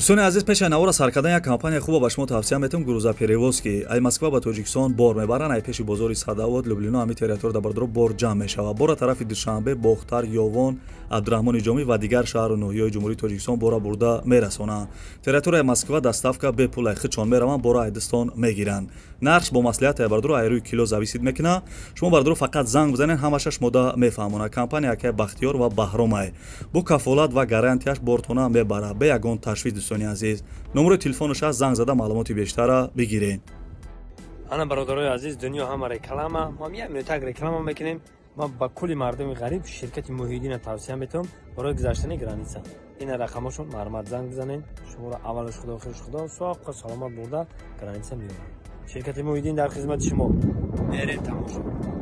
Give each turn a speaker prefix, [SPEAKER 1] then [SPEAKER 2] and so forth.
[SPEAKER 1] دوستان عزیز پیش نوار سرکردن یک کمپانی خوب با شما توصیه میتونم گروزا پریوز که ای مسکو با تاجیکستان بار میبرن ای پیش بازار صداوت لوبلینا همی تریتور دبردرو بار جمع میشوه بار طرف دوشنبه باختر یوون عبدالرحمن جامی و دیگر شهر نوحه‌های جمهوری تاجیکستان بارا برده میرسونه تریتور مسکو دستافکا به پول خچون میروان بارا ایدستان میگیرن نرخ با مصلحت بردرو ایروی کیلو زویسید میکنه شما بردرو فقط زنگ بزنین همشش مده میفهمونه کمپانی که بختیار و بهرام بو کفالت و گارانتیش بورتونه میبره به یگان تشویق دوستان عزیز نمره تلفنش از زنگ زده معلوماتی بیشتر بگیرین.
[SPEAKER 2] انا برادرای عزیز دنیا همه رکلام ما میایم تگ رکلام میکنیم ما با کلی مردم غریب شرکت موحدین توصیه میتونم برای گذشتن گرانیسا این رقمشون معلومات زنگ بزنین شما را اولش خدا خوش خدا ساق سلامت برده گرانیسا میون شرکت موحدین در خدمت شما برید تماشا